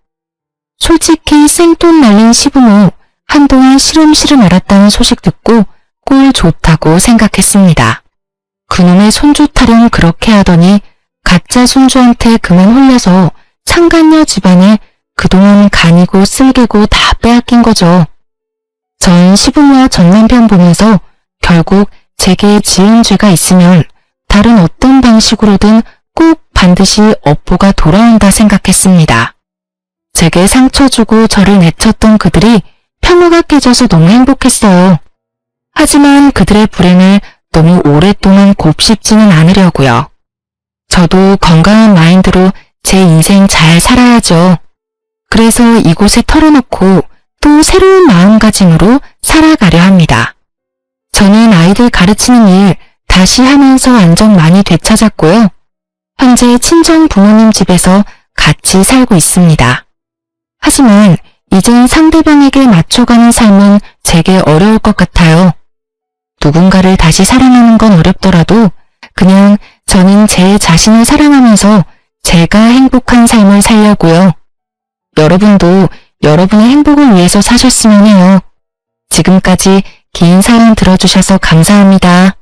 솔직히 생돈 날린 시부모 한동안 시름시름 앓았다는 소식 듣고 꼴 좋다고 생각했습니다. 그놈의 손주 타령 그렇게 하더니 가짜 손주한테 그만 홀려서 상간녀 집안에 그동안 간이고 쓸개고 다 빼앗긴 거죠. 전 시부모와 전 남편 보면서 결국 제게 지은 죄가 있으면 다른 어떤 방식으로든 꼭 반드시 업보가 돌아온다 생각했습니다. 제게 상처 주고 저를 내쳤던 그들이 평화가 깨져서 너무 행복했어요. 하지만 그들의 불행을 너무 오랫동안 곱씹지는 않으려고요. 저도 건강한 마인드로 제 인생 잘 살아야죠. 그래서 이곳에 털어놓고 또 새로운 마음가짐으로 살아가려 합니다. 저는 아이들 가르치는 일 다시 하면서 안정 많이 되찾았고요. 현재 친정 부모님 집에서 같이 살고 있습니다. 하지만 이젠 상대방에게 맞춰가는 삶은 제게 어려울 것 같아요. 누군가를 다시 사랑하는 건 어렵더라도 그냥 저는 제 자신을 사랑하면서 제가 행복한 삶을 살려고요. 여러분도 여러분의 행복을 위해서 사셨으면 해요. 지금까지 긴 사연 들어주셔서 감사합니다.